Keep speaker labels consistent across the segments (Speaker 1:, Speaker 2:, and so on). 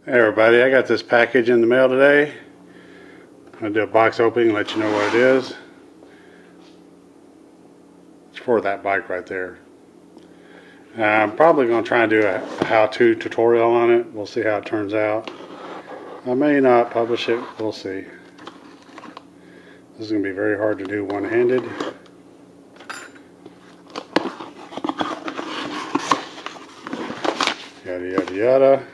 Speaker 1: Hey everybody, I got this package in the mail today. I'm going to do a box opening and let you know what it is. It's for that bike right there. I'm probably going to try and do a how-to tutorial on it. We'll see how it turns out. I may not publish it, we'll see. This is going to be very hard to do one-handed. Yada yada yada.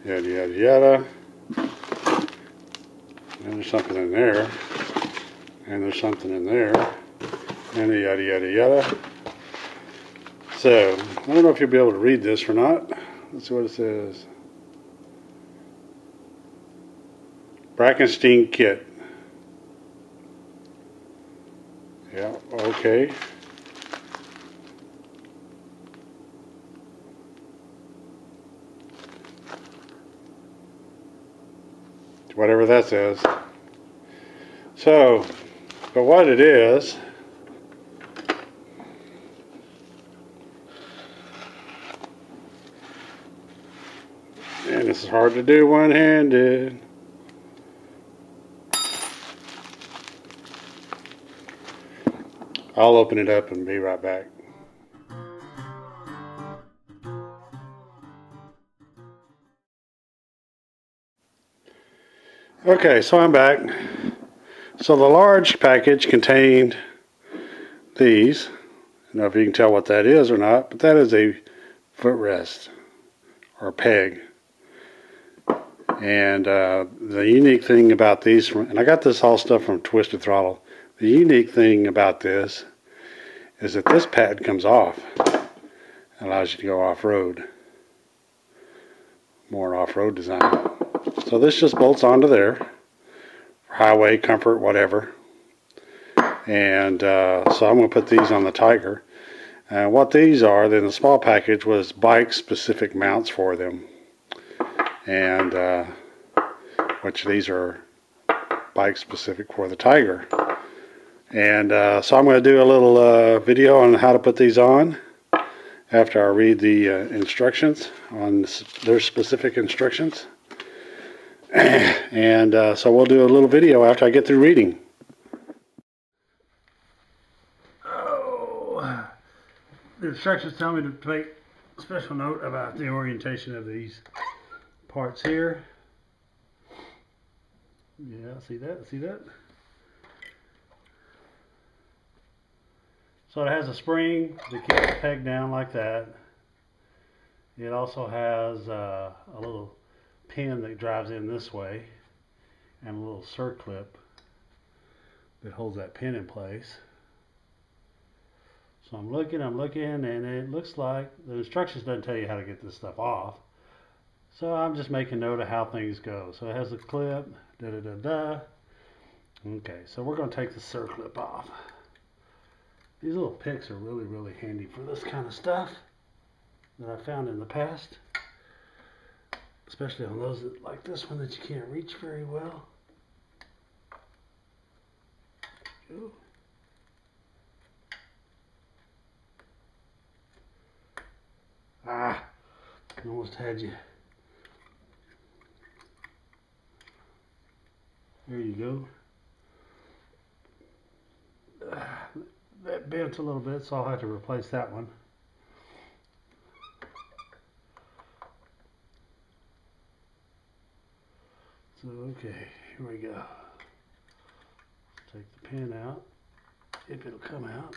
Speaker 1: Yada yada yada. And there's something in there. And there's something in there. And yada yada yada. So, I don't know if you'll be able to read this or not. Let's see what it says. Brackenstein kit. Yeah, okay. Whatever that says. So, but what it is, and this is hard to do one-handed. I'll open it up and be right back. Okay, so I'm back. So the large package contained these. I don't know if you can tell what that is or not, but that is a footrest or peg. And the unique thing about these, and I got this all stuff from Twisted Throttle. The unique thing about this is that this pad comes off. It allows you to go off-road. More off-road design. So this just bolts onto there. For highway, comfort, whatever. And so I'm going to put these on the Tiger. And what these are, then the small package was bike-specific mounts for them. And which these are bike-specific for the Tiger. And so I'm going to do a little video on how to put these on after I read the instructions on their specific instructions. And so we'll do a little video after I get through reading. Oh, the instructions tell me to take special note about the orientation of these parts here. Yeah, see that? See that? So it has a spring that keeps the peg down like that. It also has a little pin that drives in this way and a little circlip that holds that pin in place. So I'm looking, and it looks like the instructions doesn't tell you how to get this stuff off. So I'm just making note of how things go. So it has a clip, da-da-da-da. Okay, so we're going to take the circlip off. These little picks are really, really handy for this kind of stuff that I found in the past. Especially on those that, like this one that you can't reach very well. Ooh. Ah, almost had you. There you go. That bent a little bit, so I'll have to replace that one. So, okay, here we go. Take the pin out, if it'll come out.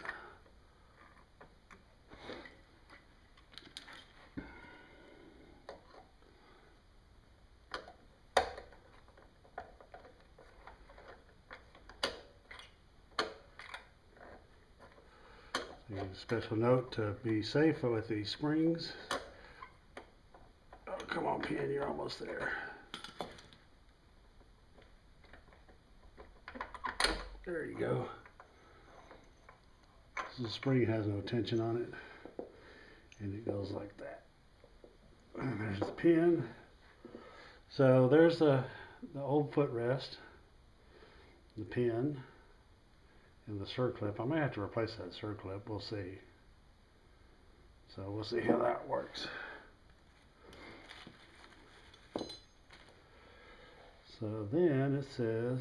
Speaker 1: A special note to be safe with these springs. Oh, come on, pin, you're almost there. There you go. So the spring has no tension on it, and it goes like that. And there's the pin. So there's the old footrest, the pin, and the circlip. I may have to replace that circlip. We'll see. So we'll see how that works. So then it says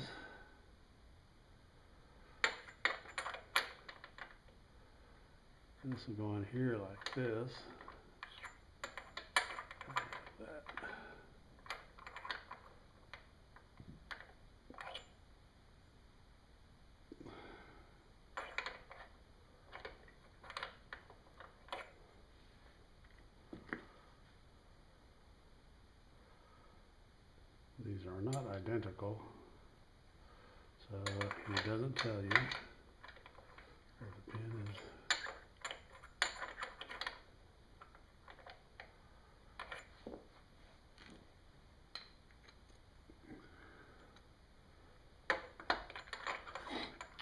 Speaker 1: this will go in here like this. Like that. These are not identical, so he doesn't tell you where the pin is.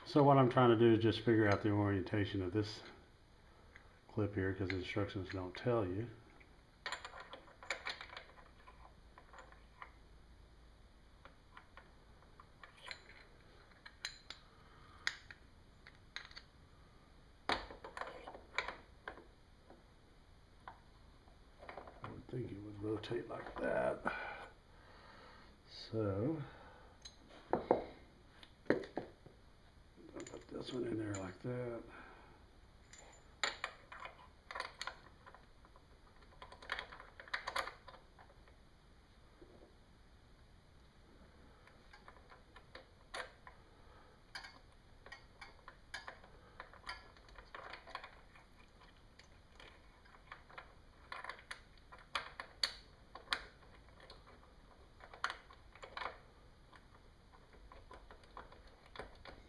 Speaker 1: So what I'm trying to do is just figure out the orientation of this clip here, because the instructions don't tell you. I would think it would rotate like that. So I'll put this one in there like that.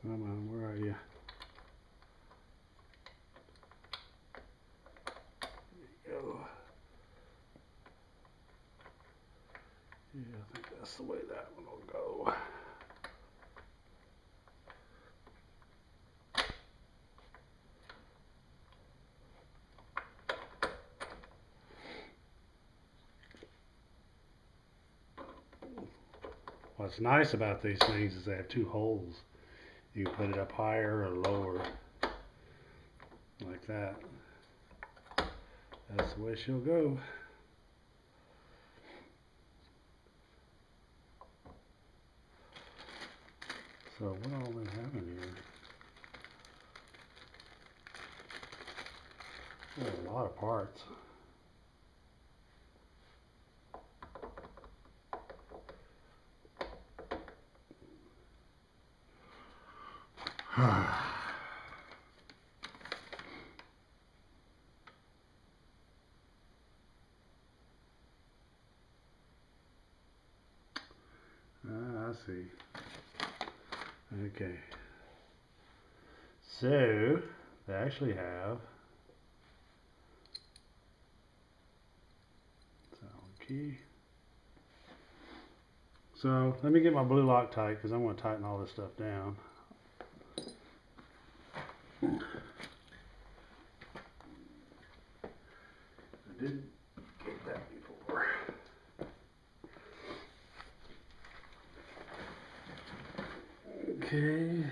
Speaker 1: Come on, where are you? There you go. Yeah, I think that's the way that one will go. What's nice about these things is they have two holes. You can put it up higher or lower, like that. That's the way she'll go. So what all we have in here? Oh, a lot of parts. I see. Okay. So they actually have sound key. So let me get my blue Loctite because I'm going to tighten all this stuff down. I did get that before. Okay.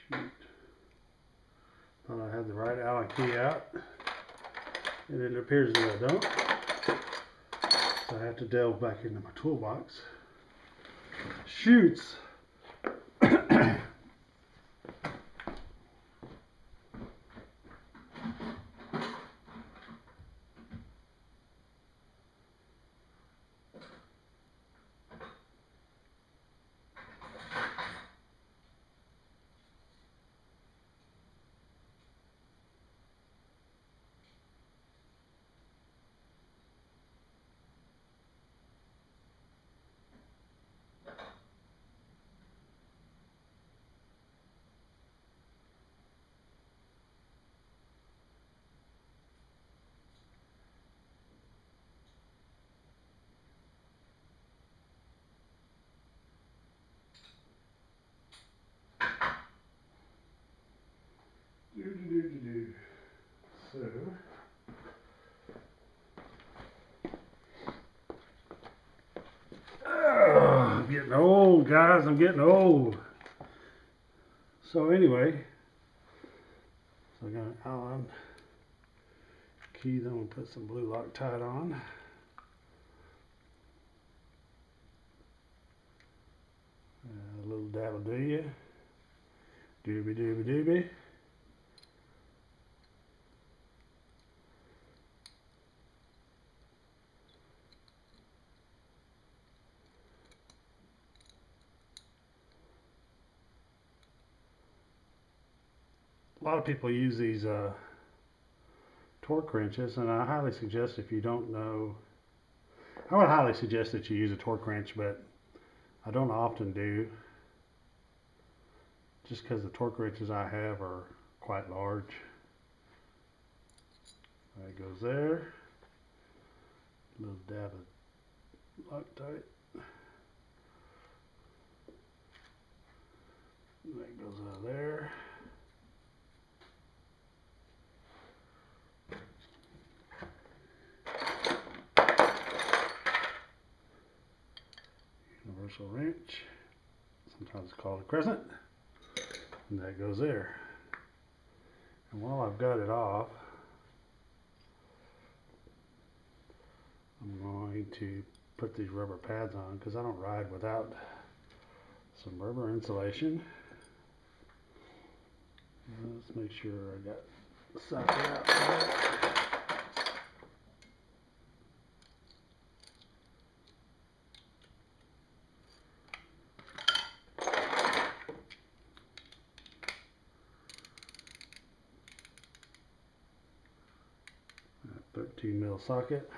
Speaker 1: Shoot. Thought I had the right Allen key out, and it appears that I don't. So I have to delve back into my toolbox. Shoots. guys, I'm getting old. So anyway, so I got an Allen key, then we'll put some blue Loctite on. A little dab will do ya. Doobie doobie doobie. A lot of people use these torque wrenches, and I highly suggest, if you don't know, I would highly suggest that you use a torque wrench, but I don't often do, just because the torque wrenches I have are quite large. That goes there. A little dab of Loctite. That goes out of there. Universal wrench. Sometimes it's called a crescent. And that goes there. And while I've got it off, I'm going to put these rubber pads on, because I don't ride without some rubber insulation. Let's make sure I got the socket out there. That 13 mil socket.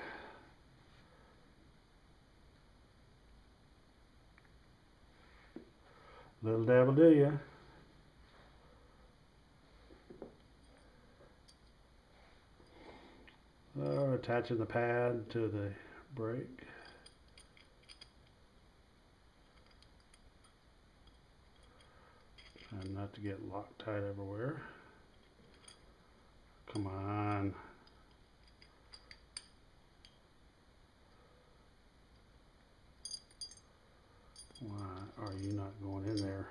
Speaker 1: Little dab will do ya. Attaching the pad to the brake. Trying not to get Loctite everywhere. Come on. Why are you not going in there?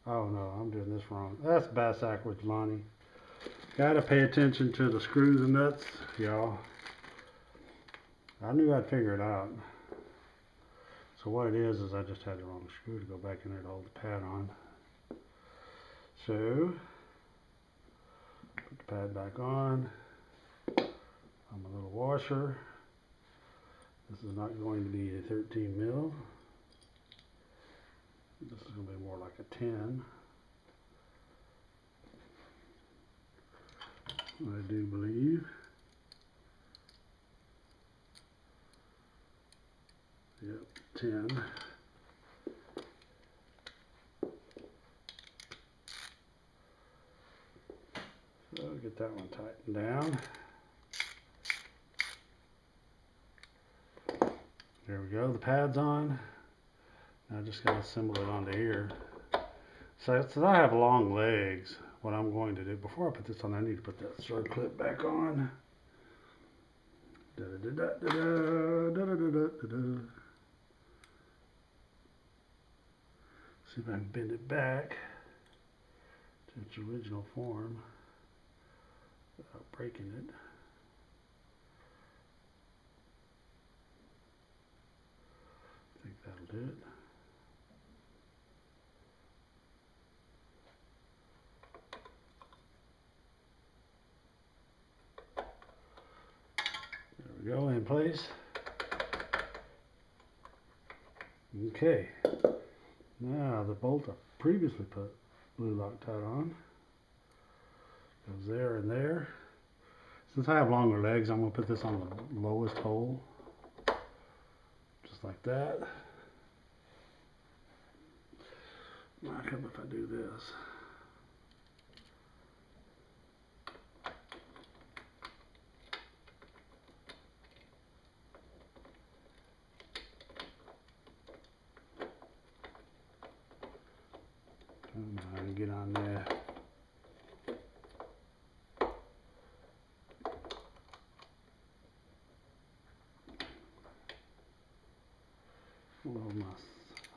Speaker 1: Oh no, I'm doing this wrong. That's bass backwards, Lonnie. Gotta pay attention to the screws and nuts, y'all. I knew I'd figure it out. So what it is I just had the wrong screw to go back in there to hold the pad on. So, put the pad back on. My little washer. This is not going to be a 13 mil. This is going to be more like a 10. I do believe. Yep, 10. So I'll get that one tightened down. There we go, the pad's on. Now I just got to assemble it onto here. So since I have long legs, what I'm going to do, before I put this on, I need to put that sword clip back on. Da -da -da -da -da -da -da -da -da -da. See if I can bend it back to its original form without breaking it. I think that'll do it. There we go, in place. Okay. Now the bolt I previously put blue Loctite on goes there and there. Since I have longer legs, I'm going to put this on the lowest hole, just like that. Now, how come if I do this? can get on there. Well, my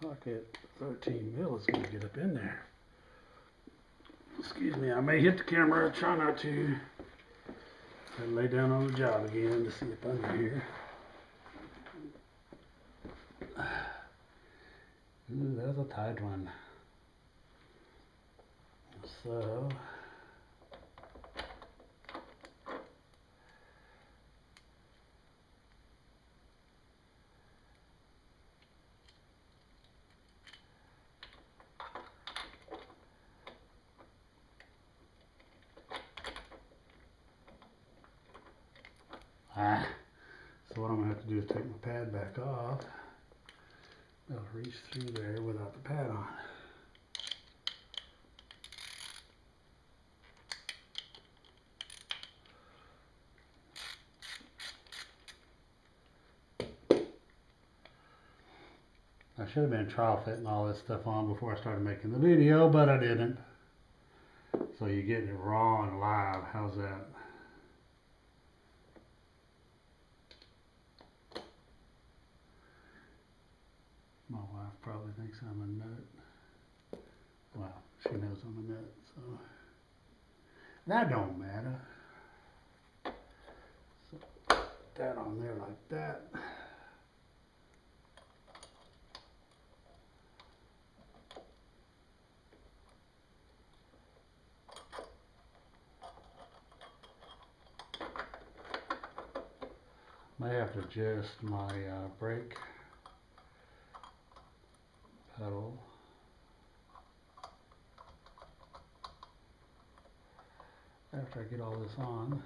Speaker 1: socket 13 mil is going to get up in there. Excuse me, I may hit the camera. Try not to. I lay down on the job again to see if under here. Ooh, that's a tight one. So so what I'm going to have to do is take my pad back off. I'll reach through there without the pad on. I should have been trial fitting all this stuff on before I started making the video, but I didn't. So you're getting it raw and live. How's that? My wife probably thinks I'm a nut. Well, she knows I'm a nut, so that don't matter. So put that on there like that. May have to adjust my brake pedal. After I get all this on.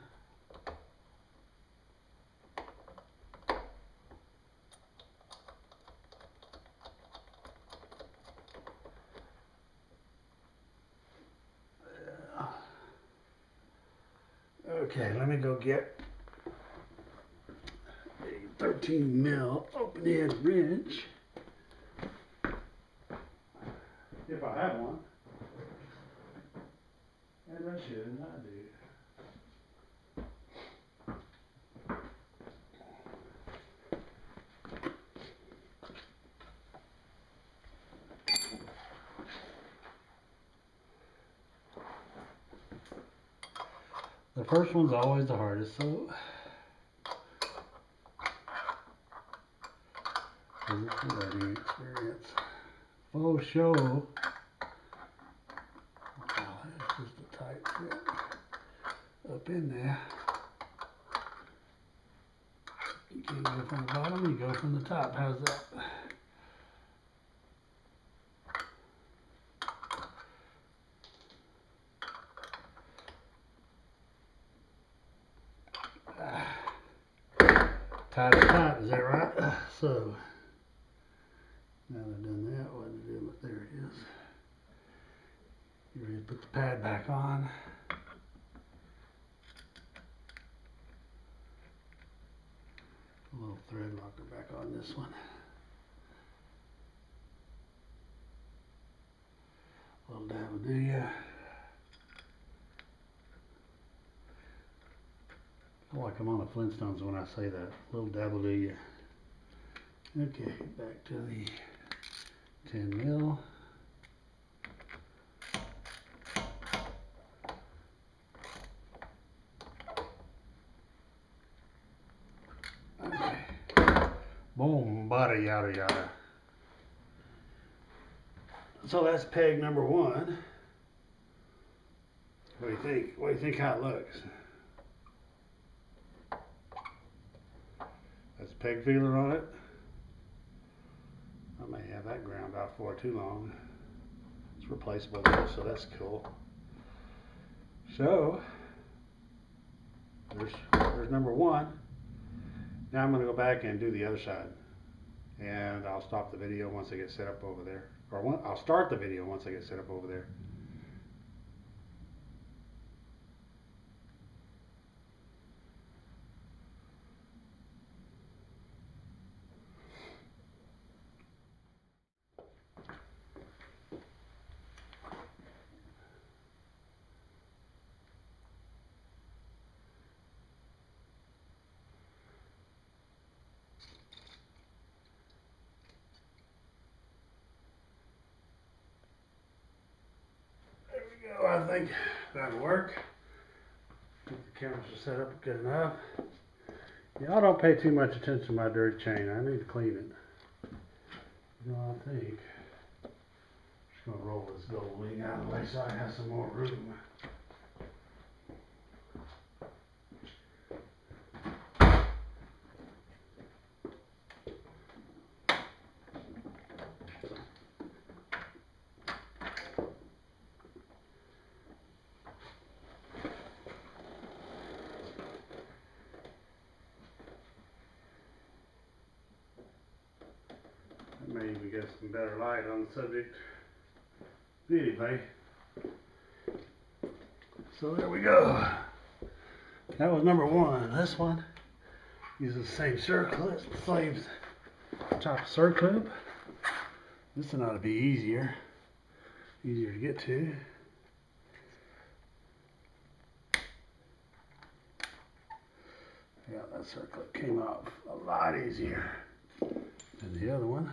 Speaker 1: Okay, let me go get a 13 mil open end wrench. If I have one. As I should, and I do. The first one's always the hardest, so it's a learning experience. Oh, show. Oh, that's just a tight fit up in there. You can't go from the bottom, you go from the top. How's that? Tight is tight, is that right? So, now that I've done that, what to do? There it is. You ready to put the pad back on? A little thread locker back on this one. A little dab will do ya. I feel like I'm on the Flintstones when I say that. A little dab will do ya. Okay, back to the 10 mil. Okay. Boom, bada yada yada. So that's peg number one. What do you think? What do you think how it looks? That's a peg feeler on it. I may have that ground out for too long. It's replaceable though, so that's cool. So there's number one. Now I'm going to go back and do the other side, and I'll stop the video once I get set up over there, or I'll start the video once I get set up over there. I think that'll work. Get the cameras set up good enough. Y'all don't pay too much attention to my dirty chain. I need to clean it. You know, I think I'm just gonna roll this gold wing out of the way so I have some more room. I may even get some better light on the subject. Anyway, so there we go. That was number one. This one uses the same circlip, same type of circlip. This one ought to be easier to get to. Yeah, that circlip came off a lot easier than the other one.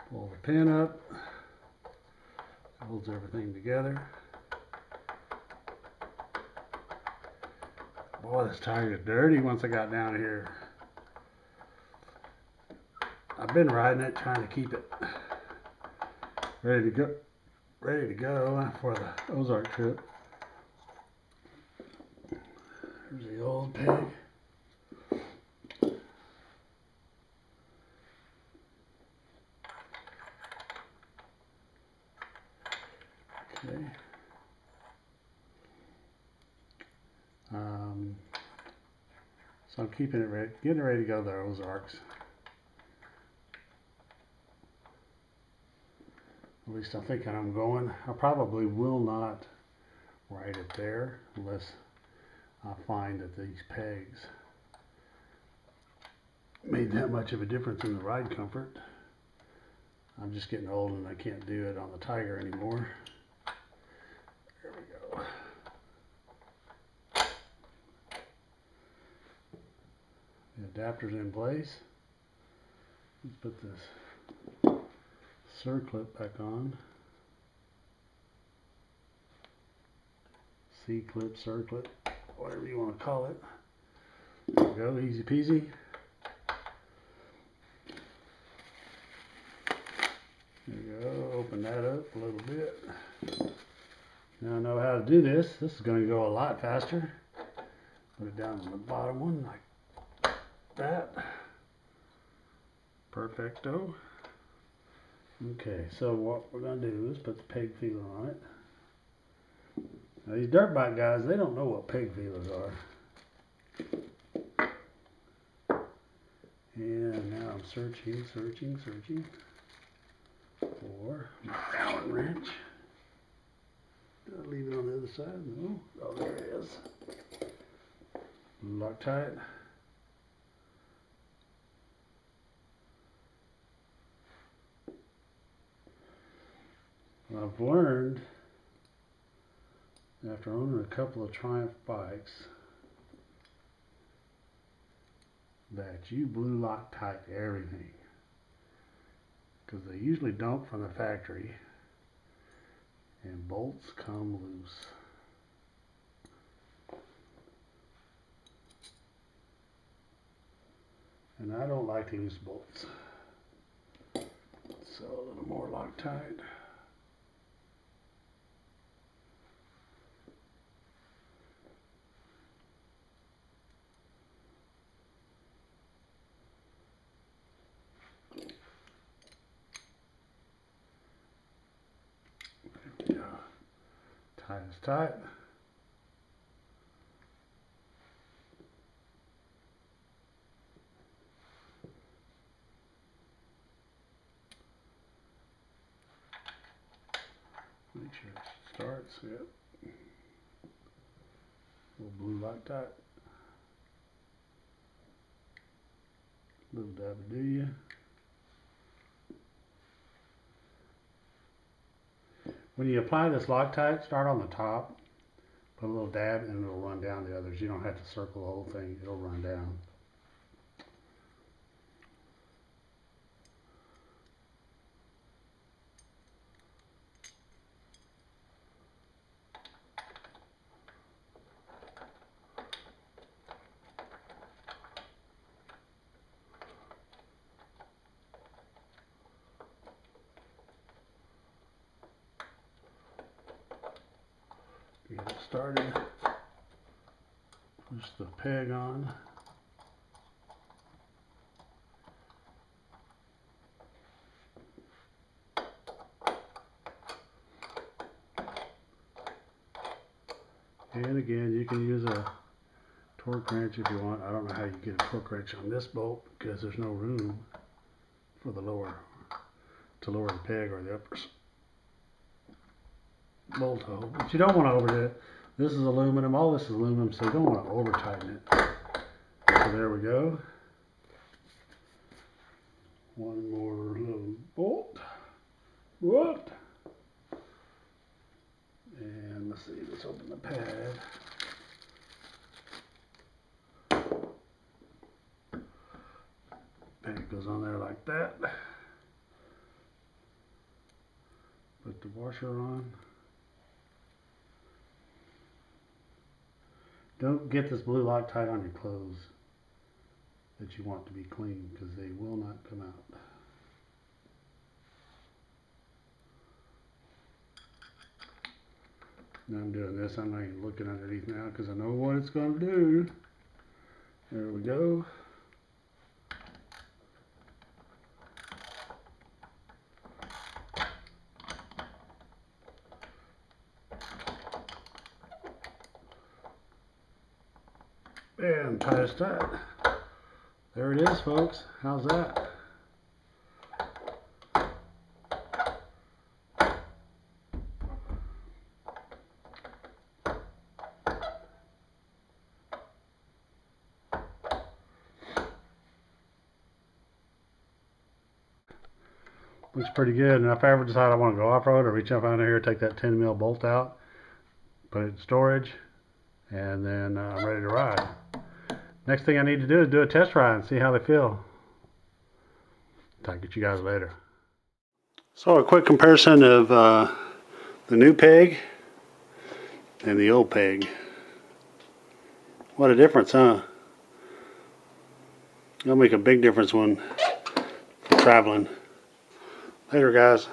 Speaker 1: Pull the pin up, holds everything together. Boy, this tire is dirty once I got down here. I've been riding it, trying to keep it ready to go for the Ozark trip. There's the old pig. Okay. So I'm keeping it ready, getting ready to go to the Ozarks. At least I'm thinking I'm going. I probably will not ride it there unless I find that these pegs made that much of a difference in the ride comfort. I'm just getting old and I can't do it on the Tiger anymore. There we go. The adapter's in place. Let's put this circlip back on. C-clip, circlip, whatever you want to call it. There we go, easy peasy. There we go, open that up a little bit. Now I know how to do this. This is going to go a lot faster. Put it down on the bottom one like that. Perfecto. Okay, so what we're going to do is put the peg feeler on it. Now these dirt bike guys, they don't know what peg feelers are. And now I'm searching for my Allen wrench. Did I leave it on the other side? No. Oh, there it is. Loctite. I've learned after owning a couple of Triumph bikes that you blue Loctite everything, because they usually don't from the factory and bolts come loose. And I don't like to use bolts, so a little more Loctite. Tight is tight. Make sure it starts. Yep. Little blue Loctite. Little dab of do ya. When you apply this Loctite, start on the top Put a little dab and it'll run down the others. You don't have to circle the whole thing. It'll run down. Get it started. Push the peg on. And again, you can use a torque wrench if you want. I don't know how you get a torque wrench on this bolt because there's no room for the lower the peg or the upper bolt hole. But you don't want to overdo it. This is aluminum. All this is aluminum, so you don't want to over tighten it. So there we go. One more little bolt. What? And let's see, let's open the pad. Pad goes on there like that. Put the washer on. Don't get this blue Loctite on your clothes that you want to be clean because they will not come out. Now I'm doing this. I'm not even looking underneath now because I know what it's going to do. There we go. And tie it tight. There it is, folks. How's that? Looks pretty good. And if I ever decide I want to go off-road, I'll reach up under here, take that 10 mil bolt out, put it in storage, and then I'm ready to ride. Next thing I need to do is do a test ride and see how they feel. I'll get you guys later. So a quick comparison of the new peg and the old peg. What a difference, huh? It'll make a big difference when traveling. Later, guys.